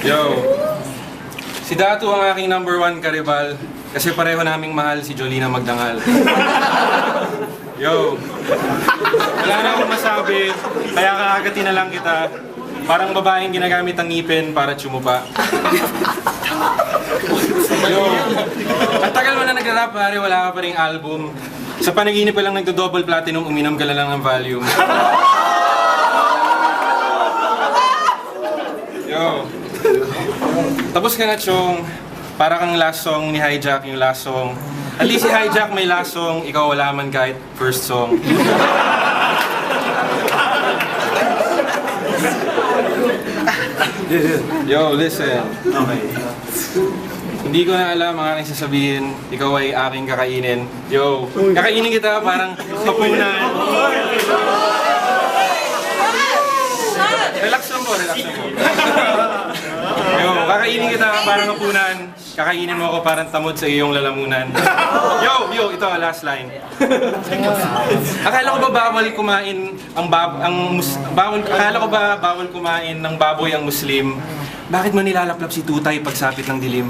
Yo. Si Datu ang aking number 1 karibal kasi pareho naming mahal si Jolina Magdangal. Yo. Wala na akong masabi, kaya kakagatin na lang kita. Parang babaeng ginagamit ang ngipin para tsumupa. Yo. Ang tagal mo na nagra-rap pare, wala ka pa ring album. Sa panaginip pa lang nagdo-double platinum, uminom ka na lang ng Valium. Yo. Tapos ka na, Chong. Para kang last song ni Hijack yung last song. At least si Hijack may last song, ikaw wala man kahit first song. Yo, listen. Okay. Hindi ko na alam ang aking sasabihin. Ikaw ay aking kakainin. Yo, kakainin kita parang hapunan. Relax lang po, relax lang po. Yo, kakainin kita parang hapunan. Kakainin mo ako parang tamod sa iyong lalamunan. Yo, ito ang last line. Akala ko ba bawal kumain ng baboy ang Muslim? Bakit mo nilalaplap si Tutay pagsapit ng dilim?